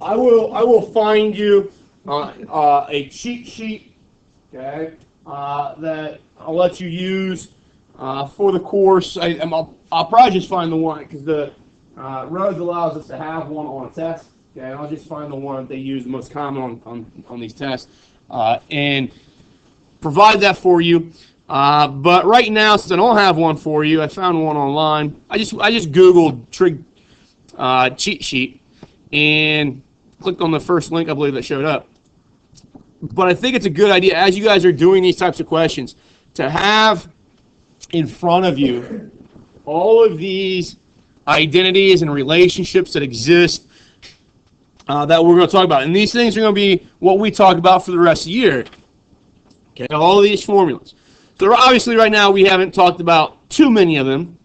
I will find you a cheat sheet, okay, that I'll let you use for the course. I'll probably just find the one because the Rhodes allows us to have one on a test. Okay, I'll just find the one that they use the most common on these tests and provide that for you. But right now, since I don't have one for you, I found one online. I just Googled trig cheat sheet and clicked on the first link I believe that showed up. But I think it's a good idea as you guys are doing these types of questions to have in front of you all of these identities and relationships that exist that we're going to talk about. And these things are going to be what we talk about for the rest of the year. Okay, all of these formulas. So obviously right now we haven't talked about too many of them.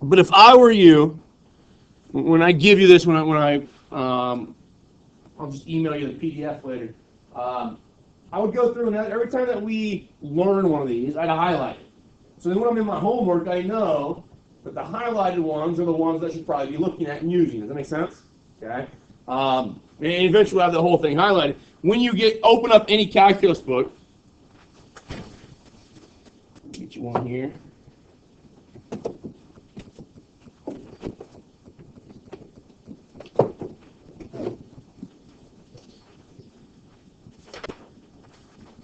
But if I were you, when I give you this, I'll just email you the PDF later. I would go through and every time that we learn one of these, I'd highlight it. So then when I'm in my homework, I know that the highlighted ones are the ones that I should probably be looking at and using. Does that make sense? Okay. And eventually we'll have the whole thing highlighted. When you open up any calculus book, get you one here.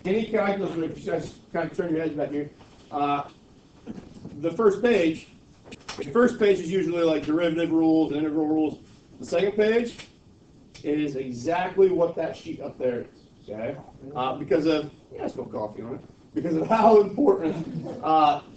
Any calculus book, you guys kind of turn your heads back here. The first page is usually like derivative rules and integral rules. The second page is exactly what that sheet up there is, okay? Because of, yeah, I spilled coffee on it. Because of how important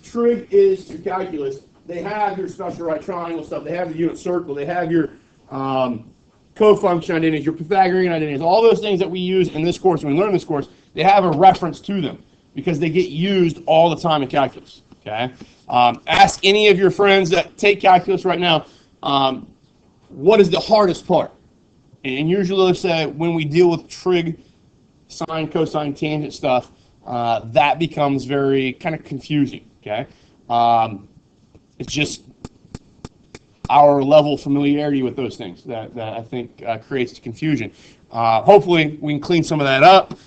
trig is to calculus. They have your special right triangle stuff. They have the unit circle. They have your cofunction identities, your Pythagorean identities. All those things that we use in this course, when we learn this course, they have a reference to them because they get used all the time in calculus, okay? Ask any of your friends that take calculus right now, what is the hardest part? And usually they'll say when we deal with trig, sine, cosine, tangent stuff, that becomes very kind of confusing, okay? It's just our level of familiarity with those things that I think creates confusion. Hopefully we can clean some of that up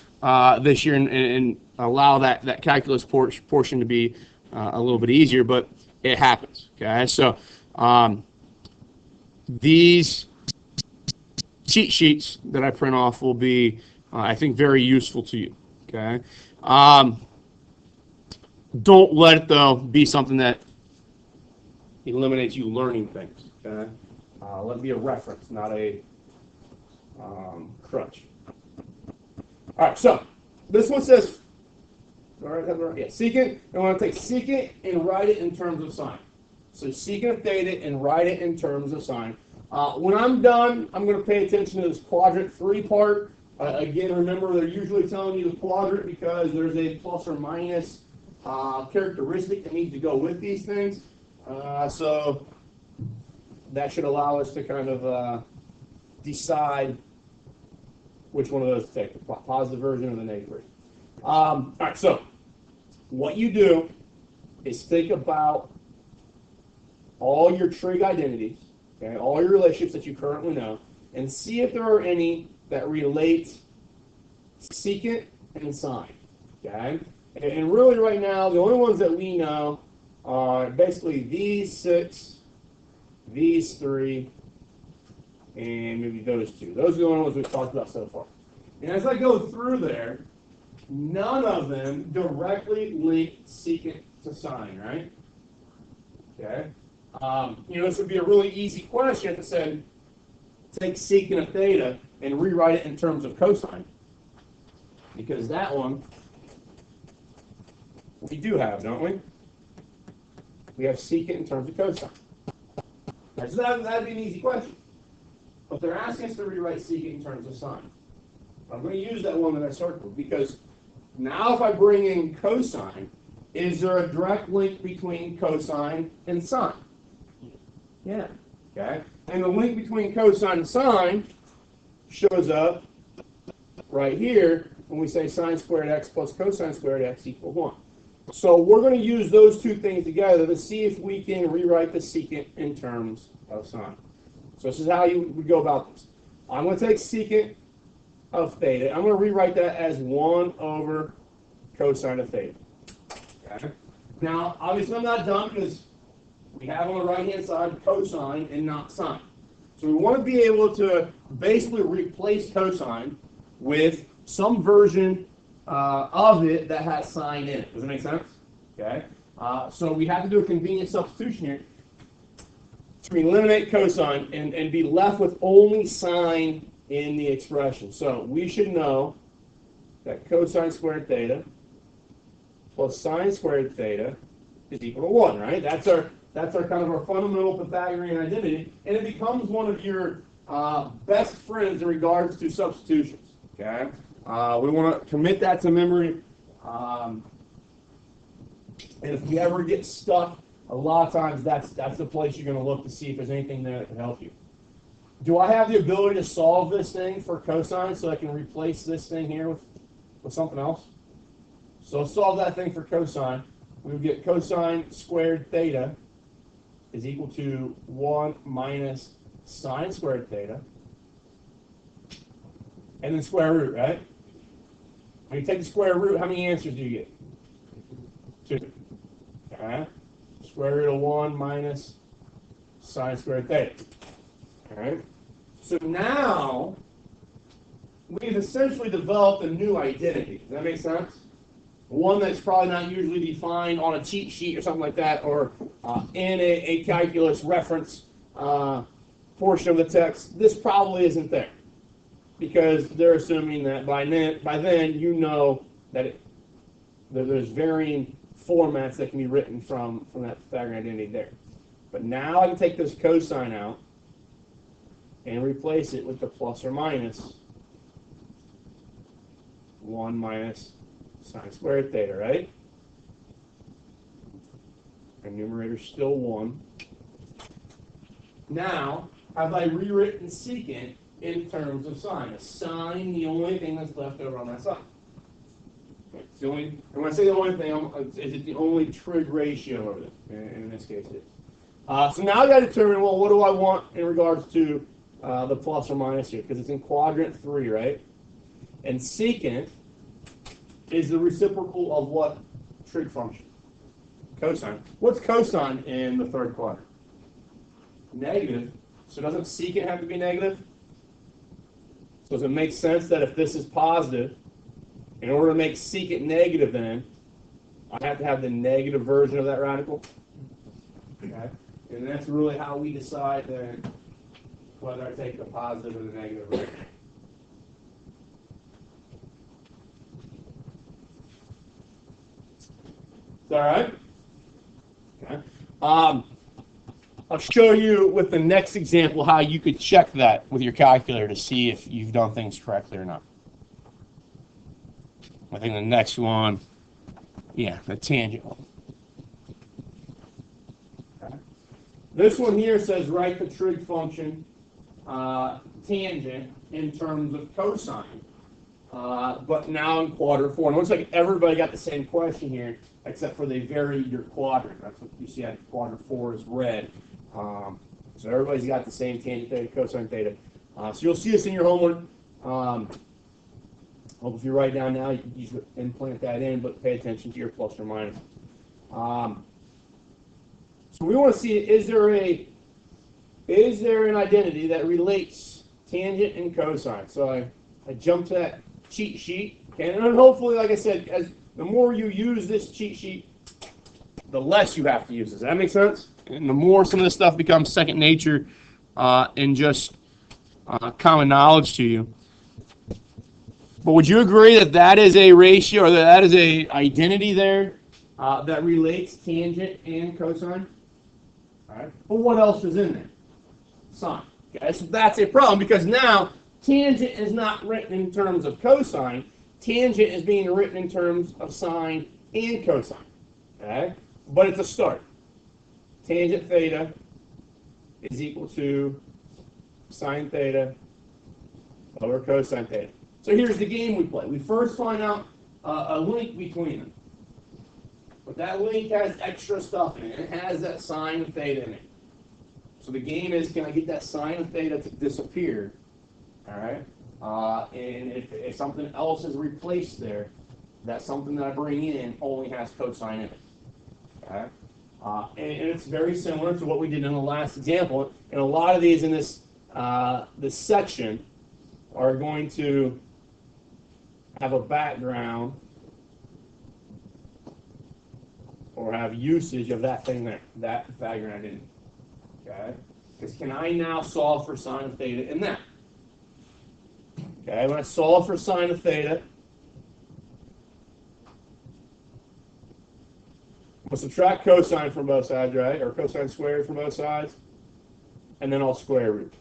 this year and allow that calculus portion to be a little bit easier, but it happens, okay? So these cheat sheets that I print off will be, I think, very useful to you, okay? Don't let it, though, be something that eliminates you learning things, okay? Let it be a reference, not a crutch. All right, so this one says, secant. I want to take secant and write it in terms of sine. So secant of theta and write it in terms of sine. When I'm done, I'm going to pay attention to this quadrant 3 part. Again, remember, they're usually telling you the quadrant because there's a plus or minus characteristic that needs to go with these things. So that should allow us to kind of decide which one of those to take, the positive version or the negative version. All right, so what you do is think about all your trig identities, okay, all your relationships that you currently know, and see if there are any that relate secant and sine, okay? And really right now, the only ones that we know are basically these 6, these 3, and maybe those 2. Those are the only ones we've talked about so far. And as I go through there, none of them directly link secant to sine, right? Okay. This would be a really easy question that said, take secant of theta and rewrite it in terms of cosine. Because that one, we do have, don't we? We have secant in terms of cosine. Right, so that'd be an easy question. But they're asking us to rewrite secant in terms of sine. I'm going to use that one that I circled because now if I bring in cosine, is there a direct link between cosine and sine? Yeah. Okay. And the link between cosine and sine shows up right here when we say sine squared x plus cosine squared x equals 1. So we're going to use those two things together to see if we can rewrite the secant in terms of sine. So this is how you would go about this. I'm going to take secant of theta. I'm going to rewrite that as 1 over cosine of theta. Okay. Now, obviously, I'm not done because we have on the right-hand side cosine and not sine. So we want to be able to basically replace cosine with some version of it that has sine in it. Does that make sense? Okay. So we have to do a convenient substitution here to eliminate cosine and be left with only sine in the expression. So we should know that cosine squared theta plus sine squared theta is equal to 1, right? That's our kind of our fundamental Pythagorean identity, and it becomes one of your best friends in regards to substitutions. Okay, we want to commit that to memory, and if you ever get stuck, a lot of times that's the place you're going to look to see if there's anything there that can help you. Do I have the ability to solve this thing for cosine so I can replace this thing here with something else? So let's solve that thing for cosine. We would get cosine squared theta is equal to 1 minus sine squared theta, and then square root, right? When you take the square root, how many answers do you get? 2. Okay. Square root of 1 minus sine squared theta. All right. So now we've essentially developed a new identity. Does that make sense? One that's probably not usually defined on a cheat sheet or something like that, or in a calculus reference portion of the text. This probably isn't there, because they're assuming that by then you know that there's varying formats that can be written from that Pythagorean identity there. But now I can take this cosine out and replace it with the plus or minus 1 minus sine squared theta, right? Our numerator's still 1. Now, have I rewritten secant in terms of sine? Is sine the only thing that's left over on that side? It's the only, and when I say the only thing, is it the only trig ratio over there? And in this case, it is. So now I got to determine, well, what do I want in regards to the plus or minus here? Because it's in quadrant 3, right? And secant is the reciprocal of what trig function? Cosine. What's cosine in the third quadrant? Negative. So doesn't secant have to be negative? So does it make sense that if this is positive, in order to make secant negative, then I have to have the negative version of that radical? Okay. And that's really how we decide then whether I take the positive or the negative version. Is that all right? Okay. I'll show you with the next example how you could check that with your calculator to see if you've done things correctly or not. I think the next one, yeah, the tangent one. Okay. This one here says write the trig function tangent in terms of cosine, but now in quadrant 4. And it looks like everybody got the same question here, except for they varied your quadrant. That's what you see at quadrant 4 is red. So everybody's got the same tangent theta, cosine theta. So you'll see this in your homework. Hope if you write down now, you can just implant that in, but pay attention to your plus or minus. So we want to see, is there an identity that relates tangent and cosine? So I jumped to that cheat sheet, okay, and then hopefully, like I said, as the more you use this cheat sheet, the less you have to use it. Does that make sense? And the more some of this stuff becomes second nature and just common knowledge to you. But would you agree that that is a ratio, or that is a identity there that relates tangent and cosine? All right. But what else is in there? Sine. Okay, so that's a problem, because now tangent is not written in terms of cosine. Tangent is being written in terms of sine and cosine. Okay? But it's a start. Tangent theta is equal to sine theta over cosine theta. So here's the game we play. We first find out a link between them. But that link has extra stuff in it. It has that sine of theta in it. So the game is, can I get that sine of theta to disappear all right? And if something else is replaced there, that something that I bring in only has cosine in it, okay? And it's very similar to what we did in the last example. And a lot of these in this section are going to have a background or have usage of that thing there, that background in it, okay? Because can I now solve for sine of theta in that? Okay, when I solve for sine of theta, we'll subtract cosine from both sides, right? Or cosine squared from both sides, and then I'll square root.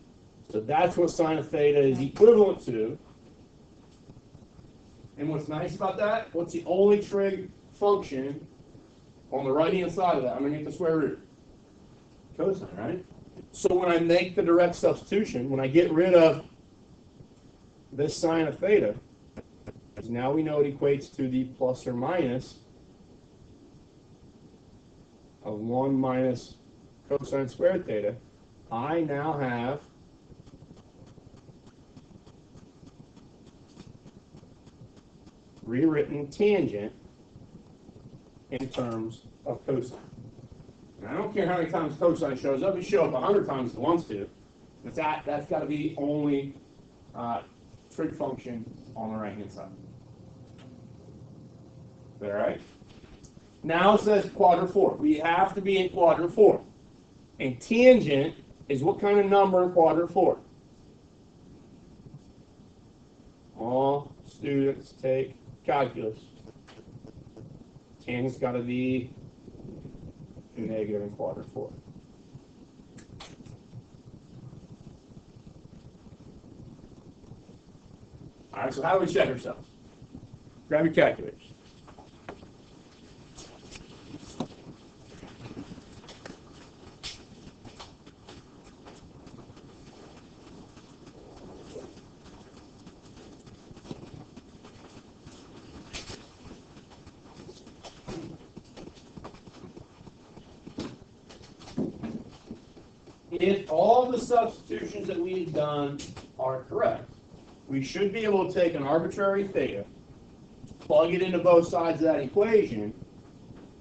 So that's what sine of theta is equivalent to. And what's nice about that, what's the only trig function on the right-hand side of that? I'm going to get the square root. Cosine, right? So when I make the direct substitution, when I get rid of this sine of theta, because now we know it equates to the plus or minus of 1 minus cosine squared theta, I now have rewritten tangent in terms of cosine. And I don't care how many times cosine shows up. It shows up 100 times if it wants to. But that's got to be the only trig function on the right-hand side. Is that all right? Now it says quadrant 4. We have to be in quadrant 4. And tangent is what kind of number in quadrant 4? All students take calculus. Tangent's got to be negative in quadrant 4. All right, so how do we check ourselves? Grab your calculators. If all the substitutions that we've done are correct, we should be able to take an arbitrary theta, plug it into both sides of that equation,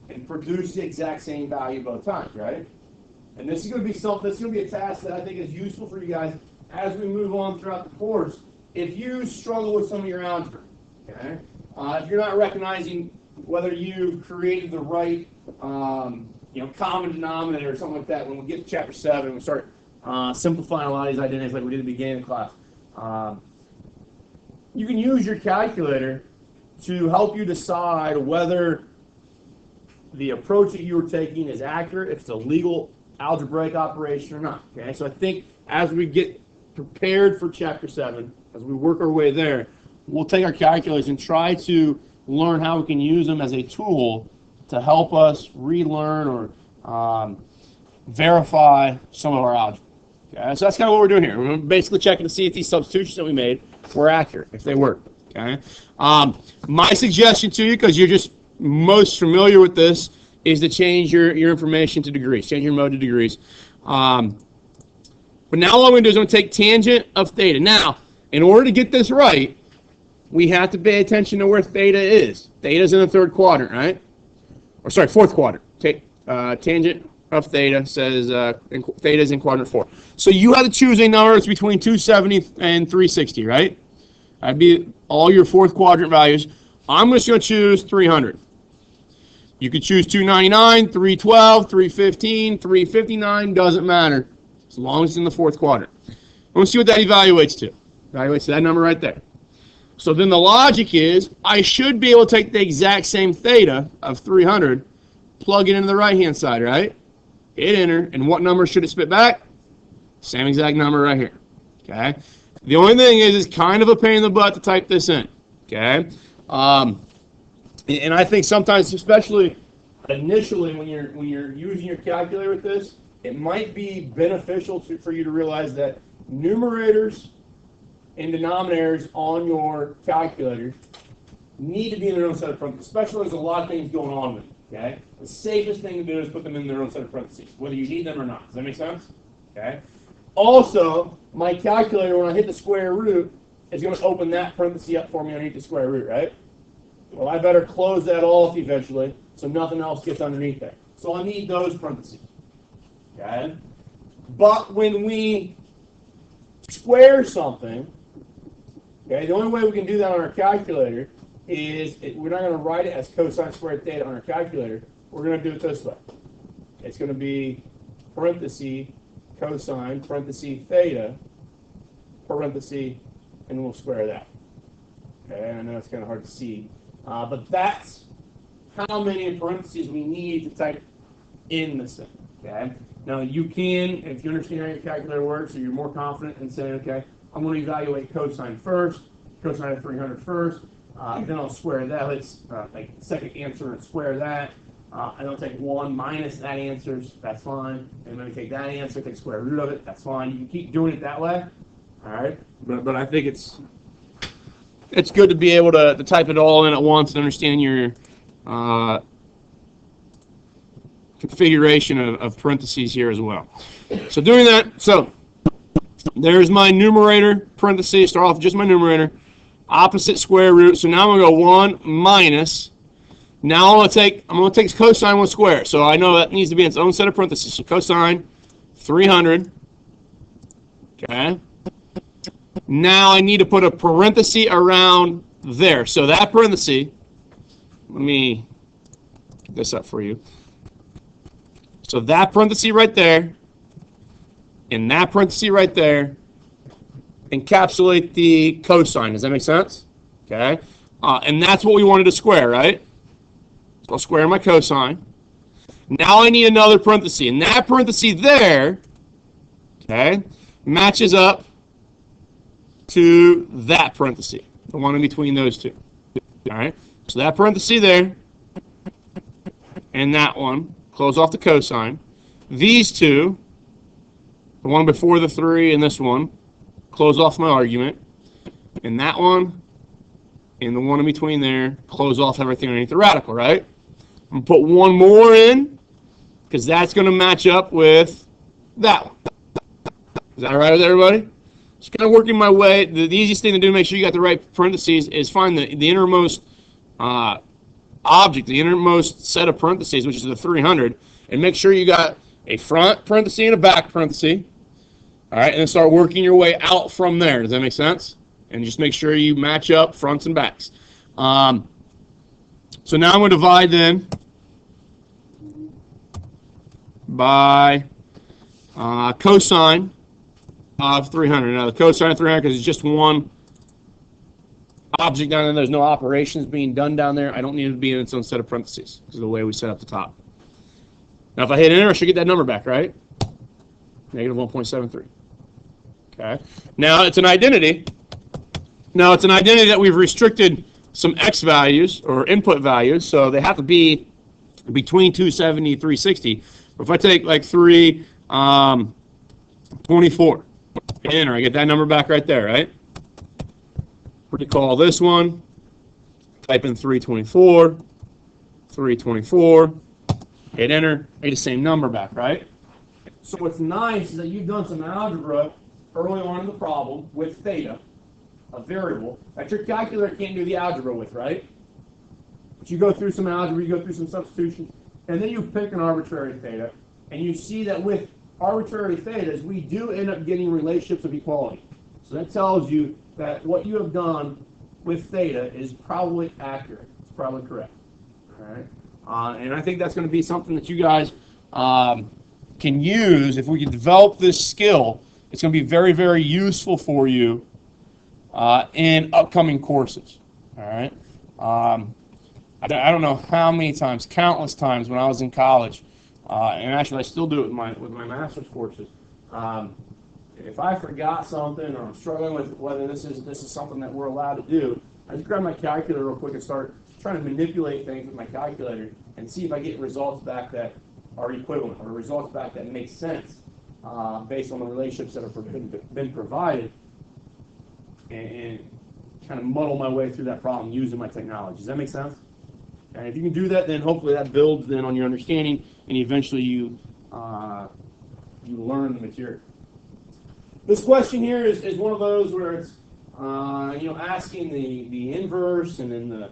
and produce the exact same value both times, right? And this is going to be something, this is going to be a task that I think is useful for you guys as we move on throughout the course. If you struggle with some of your algebra, okay, if you're not recognizing whether you created the right common denominator or something like that, when we get to chapter 7, we start simplifying a lot of these identities like we did at the beginning of the class. You can use your calculator to help you decide whether the approach that you were taking is accurate, if it's a legal algebraic operation or not. Okay, so I think as we get prepared for chapter 7, as we work our way there, we'll take our calculators and try to learn how we can use them as a tool to help us relearn or verify some of our algebra. Okay, so that's kind of what we're doing here. We're basically checking to see if these substitutions that we made were accurate, if they work. Okay. My suggestion to you, because you're just most familiar with this, is to change your information to degrees, change your mode to degrees. But now all I'm going to do is I'm going to take tangent of theta. Now, in order to get this right, we have to pay attention to where theta is. Theta is in the third quadrant, right? Or sorry, fourth quadrant. Tangent of theta says theta is in quadrant 4. So you have to choose a number that's between 270 and 360, right? That'd be all your fourth quadrant values. I'm just going to choose 300. You could choose 299, 312, 315, 359, doesn't matter, as long as it's in the fourth quadrant. Let's see what that evaluates to. Evaluates to that number right there. So then the logic is, I should be able to take the exact same theta of 300, plug it into the right-hand side, right? Hit enter, and what number should it spit back? Same exact number right here, okay? The only thing is, it's kind of a pain in the butt to type this in, okay? And I think sometimes, especially initially when you're using your calculator with this, it might be beneficial for you to realize that numerators and denominators on your calculator need to be in their own set of parentheses, especially when there's a lot of things going on with it, okay? The safest thing to do is put them in their own set of parentheses, whether you need them or not. Does that make sense? Okay? Also, my calculator, when I hit the square root, is going to open that parenthesis up for me underneath the square root, right? Well, I better close that off eventually so nothing else gets underneath there. So I need those parentheses. Okay? But when we square something, okay, the only way we can do that on our calculator is we're not going to write it as cosine squared theta on our calculator. We're going to do it this way. It's going to be parenthesis cosine parenthesis theta parenthesis, and we'll square that. Okay, I know it's kind of hard to see, but that's how many parentheses we need to type in this thing. Okay. Now you can, if you understand how your calculator works, or you're more confident in saying, okay, I'm going to evaluate cosine first, cosine of 300 first, then I'll square that. Let's like second answer and square that. And I'll take 1 minus that answer, that's fine. And then we take that answer, take square root of it, that's fine. You can keep doing it that way. All right. But I think it's good to be able to type it all in at once and understand your configuration of parentheses here as well. So doing that, so there's my numerator, parentheses, start off with just my numerator, opposite square root. So now I'm going to go 1 minus. Now I'm going to take cosine 1 square. So I know that needs to be in its own set of parentheses. So cosine 300. Okay. Now I need to put a parenthesis around there. So that parenthesis, let me get this up for you. So that parenthesis right there, and that parenthesis right there, encapsulate the cosine. Does that make sense? Okay. And that's what we wanted to square, right? So I'll square my cosine. Now I need another parenthesis. And that parenthesis there, okay, matches up to that parenthesis, the one in between those two. All right. So that parenthesis there, and that one, close off the cosine. These two, the one before the 3 and this one, close off my argument. And that one, and the one in between there, close off everything underneath the radical, right? I'm going to put one more in, because that's going to match up with that one. Is that all right with everybody? Just kind of working my way. The easiest thing to do to make sure you got the right parentheses is find the innermost object, the innermost set of parentheses, which is the 300, and make sure you got a front parenthesis and a back parenthesis. All right, and then start working your way out from there. Does that make sense? And just make sure you match up fronts and backs. So now I'm going to divide then by cosine of 300. Now the cosine of 300, because it's just one object down there, there's no operations being done down there. I don't need it to be in its own set of parentheses because of the way we set up the top. Now if I hit enter, I should get that number back, right? Negative 1.73. Okay. Now it's an identity. Now it's an identity that we've restricted some x values or input values, so they have to be between 270 and 360. But if I take like 324, enter, I get that number back right there, right? We're going to call this one, type in 324, hit enter, I get the same number back, right? So what's nice is that you've done some algebra early on in the problem with theta, a variable that your calculator can't do the algebra with, right? But you go through some algebra, you go through some substitution, and then you pick an arbitrary theta, and you see that with arbitrary thetas, we do end up getting relationships of equality. So that tells you that what you have done with theta is probably accurate. It's probably correct. All right? And I think that's going to be something that you guys can use. If we can develop this skill, it's going to be very, very useful for you in upcoming courses. All right? I don't know how many times, countless times when I was in college, and actually I still do it with my master's courses. If I forgot something or I'm struggling with whether this is something that we're allowed to do, I just grab my calculator real quick and start trying to manipulate things with my calculator and see if I get results back that are equivalent or results back that make sense based on the relationships that have been provided, and kind of muddle my way through that problem using my technology. Does that make sense? And if you can do that, then hopefully that builds then on your understanding, and eventually you learn the material. this question here is one of those where it's asking the inverse and then the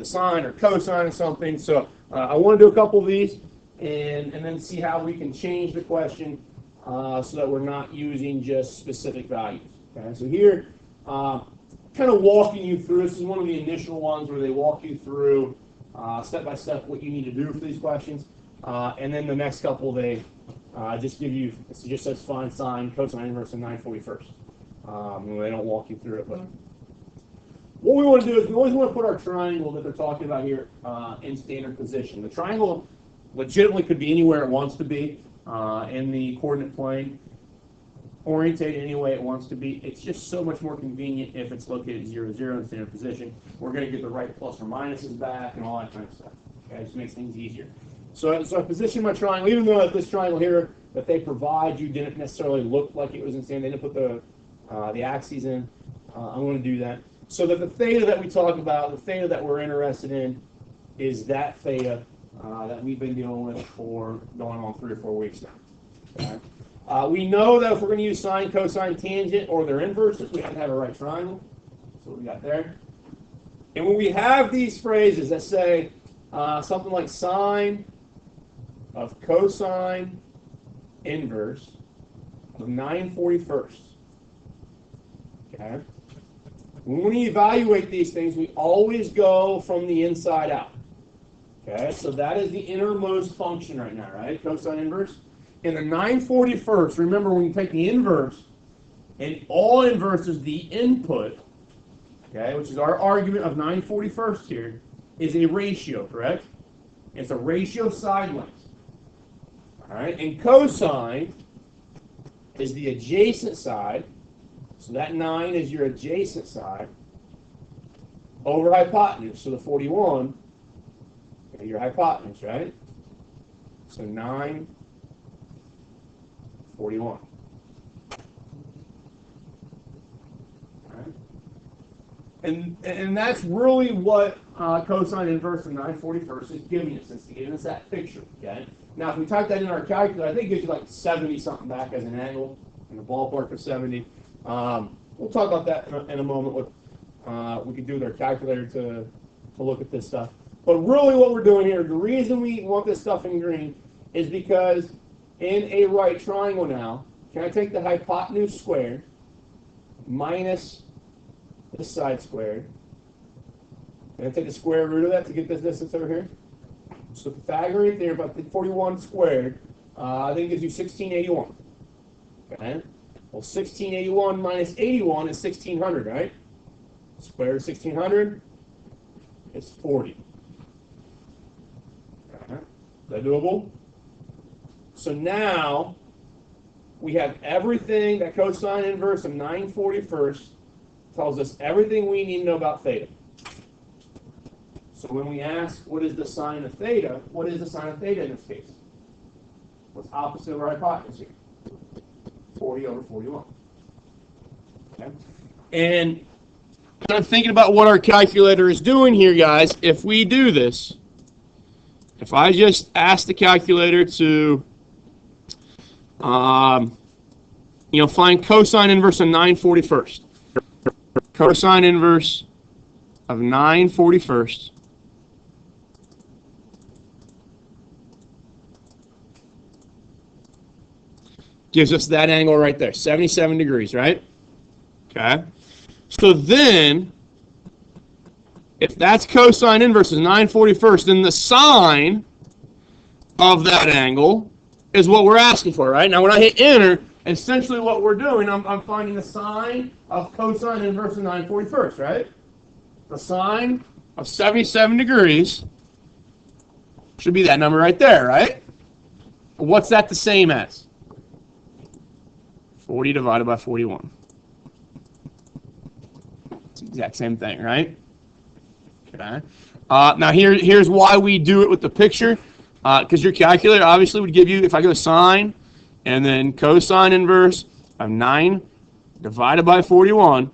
sine or cosine of something. So I want to do a couple of these and then see how we can change the question so that we're not using just specific values. Okay, so here, kind of walking you through, this is one of the initial ones where they walk you through step by step what you need to do for these questions. And then the next couple, they just give you, it just says find sine, cosine inverse, and 9/41st. They don't walk you through it, but what we want to do is we always want to put our triangle that they're talking about here in standard position. The triangle legitimately could be anywhere it wants to be in the coordinate plane, orientate any way it wants to be. It's just so much more convenient if it's located 0, 0 in standard position. We're going to get the right plus or minuses back and all that kind of stuff. Okay, it just makes things easier. So I position my triangle, even though this triangle here that they provide you didn't necessarily look like it was in standard. They didn't put the axes in. I'm going to do that. So that the theta that we talk about, the theta that we're interested in, is that theta that we've been dealing with for going on 3 or 4 weeks now. Okay? We know that if we're going to use sine, cosine, tangent, or their inverses, we have to have a right triangle. That's what we got there. And when we have these phrases that say something like sine of cosine inverse of 9/41st, okay? When we evaluate these things, we always go from the inside out. Okay, so that is the innermost function right now, right? Cosine inverse. In the 9/41st, remember when you take the inverse, and all inverse is the input, okay, which is our argument of 9/41st here, is a ratio, correct? It's a ratio of side lengths. All right, and cosine is the adjacent side, so that 9 is your adjacent side, over hypotenuse, so the 41, your hypotenuse, right? So 9/41. Right? And that's really what cosine inverse of 9/41st is giving us. It's giving us that picture, okay? Now, if we type that in our calculator, I think it gives you like 70-something back as an angle, in the ballpark of 70. We'll talk about that in a moment. What we can do with our calculator to look at this stuff. But really what we're doing here, the reason we want this stuff in green is because in a right triangle now, can I take the hypotenuse squared minus this side squared? Can I take the square root of that to get this distance over here? So Pythagorean theorem, about 41 squared, I think it gives you 1681. Okay? Well, 1681 minus 81 is 1600, right? Square root of 1600 is 40. Okay. Is that doable? So now we have everything that cosine inverse of 9/41 tells us everything we need to know about theta. So when we ask what is the sine of theta, what is the sine of theta in this case? What's opposite of our hypotenuse here? 40/41. Okay? And I'm thinking about what our calculator is doing here, guys. If we do this, if I just ask the calculator to find cosine inverse of 9/41. Cosine inverse of 9/41 gives us that angle right there, 77 degrees, right? Okay. So then, if that's cosine inverse is 9/41, then the sine of that angle is what we're asking for, right? Now, when I hit enter, essentially what we're doing, I'm finding the sine of cosine inverse of 9/41, right? The sine of 77 degrees should be that number right there, right? What's that the same as? 40 divided by 41. It's the exact same thing, right? Okay. Now here's why we do it with the picture. Because your calculator obviously would give you, if I go sine and then cosine inverse of 9 divided by 41,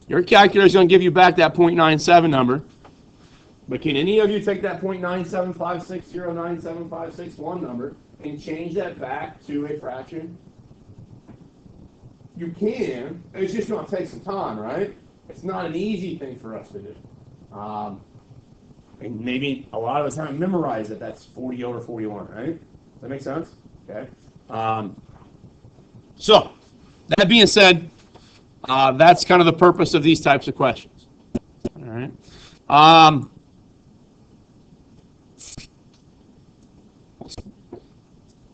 your calculator is going to give you back that 0.97 number. But can any of you take that 0.975609756 number and change that back to a fraction? you can. It's just going to take some time, right? It's not an easy thing for us to do. And maybe a lot of us haven't memorized that that's 40 over 41, right? Does that make sense? Okay. So, that being said, that's kind of the purpose of these types of questions. All right.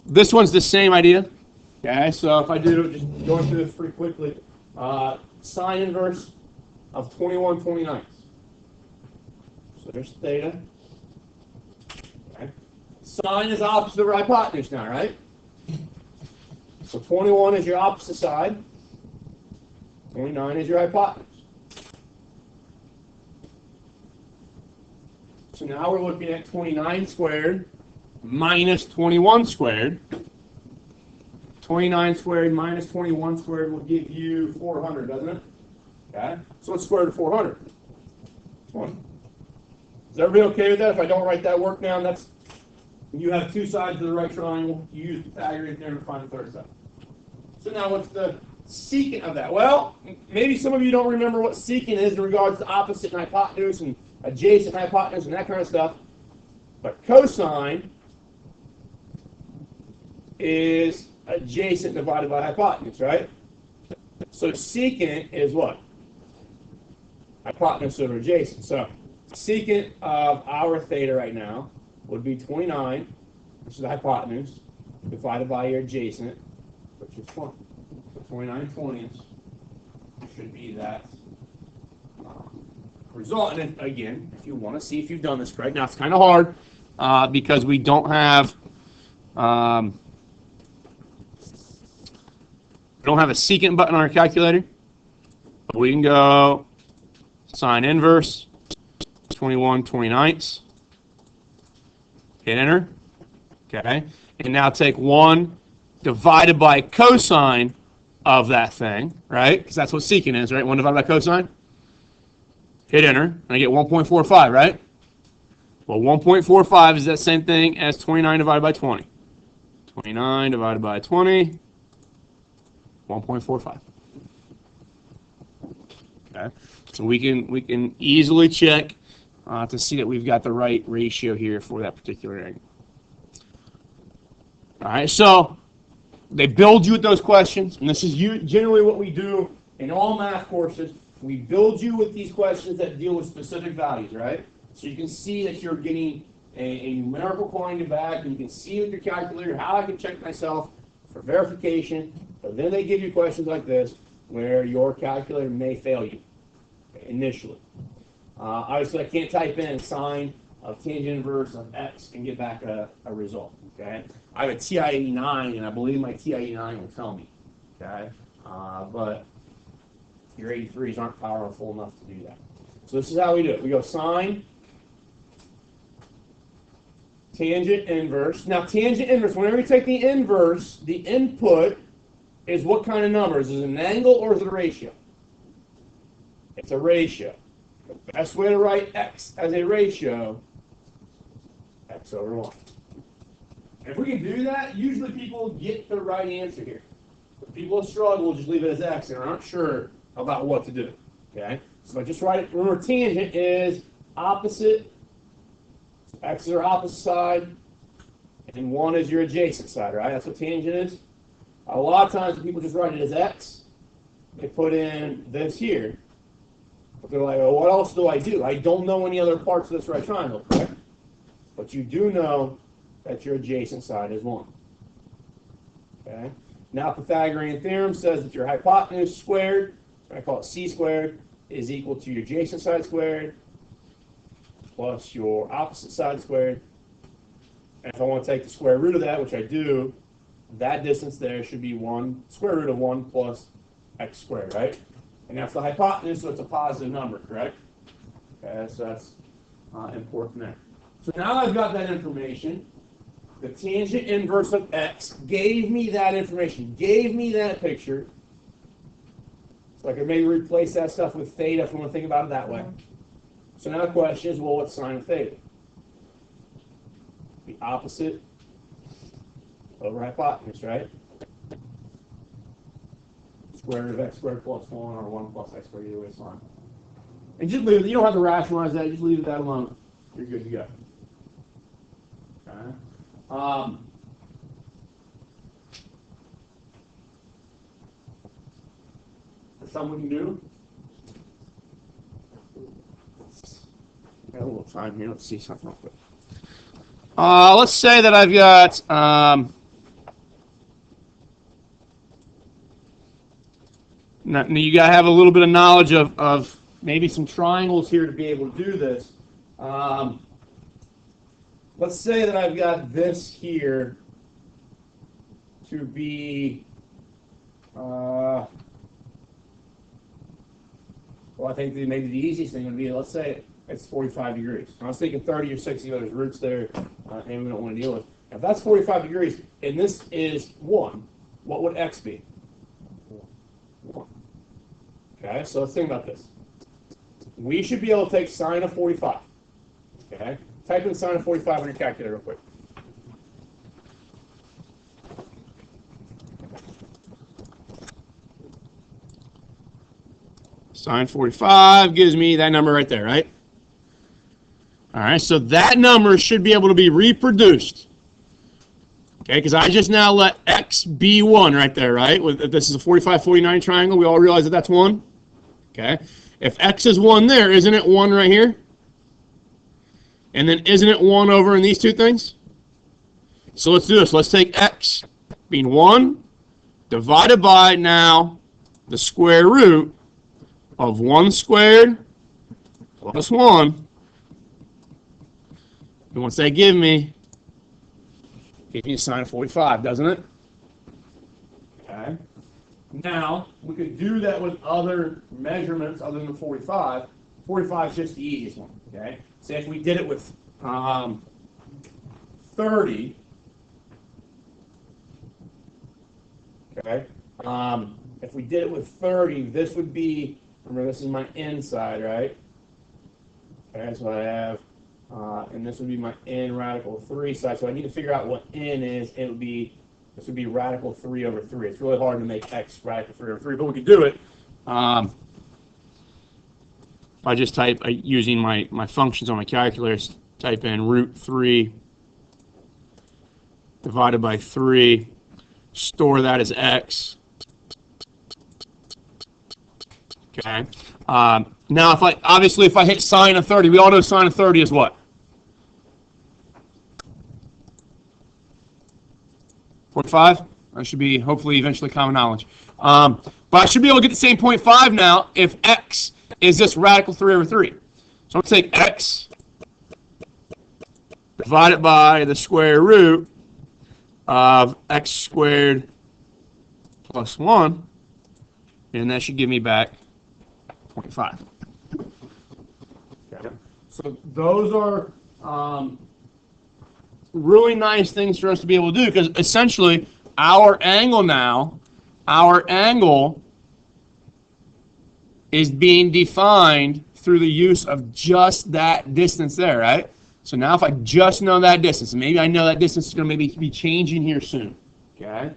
This one's the same idea. Okay, so if I do, just going through this pretty quickly, sine inverse of 21/29. So there's theta. Okay. Sine is opposite over hypotenuse now, right? So 21 is your opposite side. 29 is your hypotenuse. So now we're looking at 29 squared minus 21 squared. 29 squared minus 21 squared will give you 400, doesn't it? Okay. So let's square root of 400. 20. Is everybody okay with that? If I don't write that work down, that's you have two sides of the right triangle. You use Pythagorean theorem to find the third side. So now what's the secant of that? Well, maybe some of you don't remember what secant is in regards to opposite and hypotenuse and adjacent hypotenuse and that kind of stuff. But cosine is adjacent divided by hypotenuse, right? So secant is what? Hypotenuse over adjacent. So secant of our theta right now would be 29, which is the hypotenuse, divided by your adjacent, which is 20. So 29/20 should be that result. And then, again, if you want to see if you've done this correct, now it's kind of hard because we don't have a secant button on our calculator, but we can go sine inverse 21/29. Hit enter. Okay. And now take 1 divided by cosine of that thing, right? Because that's what secant is, right? 1 divided by cosine. Hit enter. And I get 1.45, right? Well, 1.45 is that same thing as 29 divided by 20. 29 divided by 20. 1.45. Okay. So we can easily check to see that we've got the right ratio here for that particular angle. All right, so they build you with those questions, and this is generally what we do in all math courses. We build you with these questions that deal with specific values, right? So you can see that you're getting a numerical quantity back, and you can see with your calculator how I can check myself for verification. But then they give you questions like this where your calculator may fail you initially. Obviously, I can't type in sine of tangent inverse of x and get back a result. Okay, I have a TI-89, and I believe my TI-89 will tell me. Okay, but your 83s aren't powerful enough to do that. So this is how we do it. We go sine tangent inverse. Now, tangent inverse, whenever you take the inverse, the input is what kind of numbers? Is it an angle or is it a ratio? It's a ratio. The best way to write x as a ratio, x over 1. And if we can do that, usually people get the right answer here. But people struggle, just leave it as x and aren't sure about what to do. Okay? So I just write it. Remember, tangent is opposite. X is our opposite side, and 1 is your adjacent side, right? That's what tangent is. A lot of times people just write it as x. They put in this here. But they're like, well, what else do I do? I don't know any other parts of this right triangle, correct? But you do know that your adjacent side is 1. Okay? Now Pythagorean theorem says that your hypotenuse squared, I call it c squared, is equal to your adjacent side squared plus your opposite side squared. And if I want to take the square root of that, which I do, that distance there should be square root of 1 plus x squared, right? And that's the hypotenuse, so it's a positive number, correct? Okay, so that's important there. So now I've got that information. The tangent inverse of x gave me that information, gave me that picture. So I can maybe replace that stuff with theta if we want to think about it that way. So now the question is, well, what's sine of theta? The opposite over hypotenuse, right? square root of x squared plus 1 or 1 plus x squared, either way it's fine. And just leave it. You don't have to rationalize that. Just leave that alone. You're good to go. Okay. Someone new? Got a little time here. Let's see something real quick. Let's say that I've got now you got to have a little bit of knowledge of maybe some triangles here to be able to do this. Let's say that I've got this here to be well, I think maybe the easiest thing would be, let's say it's 45 degrees. I was thinking 30 or 60, but there's roots there, and we don't want to deal with. Now, if that's 45 degrees, and this is 1, what would x be? 1. Okay, so let's think about this. We should be able to take sine of 45. Okay, type in sine of 45 on your calculator real quick. Sine 45 gives me that number right there, right? All right, so that number should be able to be reproduced. Okay, because I just now let x be 1 right there, right? This is a 45-49 triangle. We all realize that that's 1. Okay, if x is 1 there, isn't it 1 right here? And then isn't it 1 over in these two things? So let's do this. Let's take x being 1 divided by now the square root of 1 squared plus 1. And what's that give me? Gives me a sine of 45, doesn't it? Okay. Now, we could do that with other measurements other than 45. 45 is just the easiest one. Okay. Say if we did it with 30. Okay. If we did it with 30, this would be, remember this is my inside, right? Okay, so I have, and this would be my n radical 3 side. So I need to figure out what n is. It would be, this would be radical 3 over 3. It's really hard to make x radical 3 over 3, but we could do it. If I just type, using my functions on my calculator, type in root 3 divided by 3, store that as x. Okay. Now, if I hit sine of 30, we all know sine of 30 is what? 0.5? That should be hopefully eventually common knowledge. But I should be able to get the same 0.5 now if x is this radical 3 over 3. So I'm going to take x divided by the square root of x squared plus 1, and that should give me back 0.5. Okay. So those are really nice things for us to be able to do, because essentially our angle is being defined through the use of just that distance there, right? So now if I just know that distance, and maybe I know that distance is going to maybe be changing here soon, okay?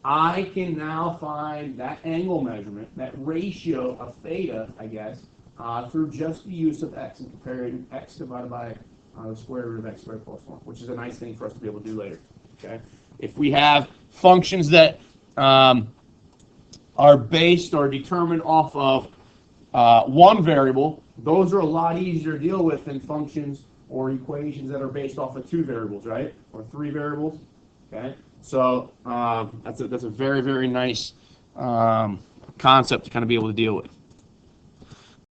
I can now find that angle measurement, that ratio of theta, I guess, through just the use of x and comparing x divided by the square root of x squared plus 1, which is a nice thing for us to be able to do later. Okay, if we have functions that are based or determined off of one variable, those are a lot easier to deal with than functions or equations that are based off of 2 variables, right, or 3 variables. Okay, so that's a very, very nice concept to kind of be able to deal with.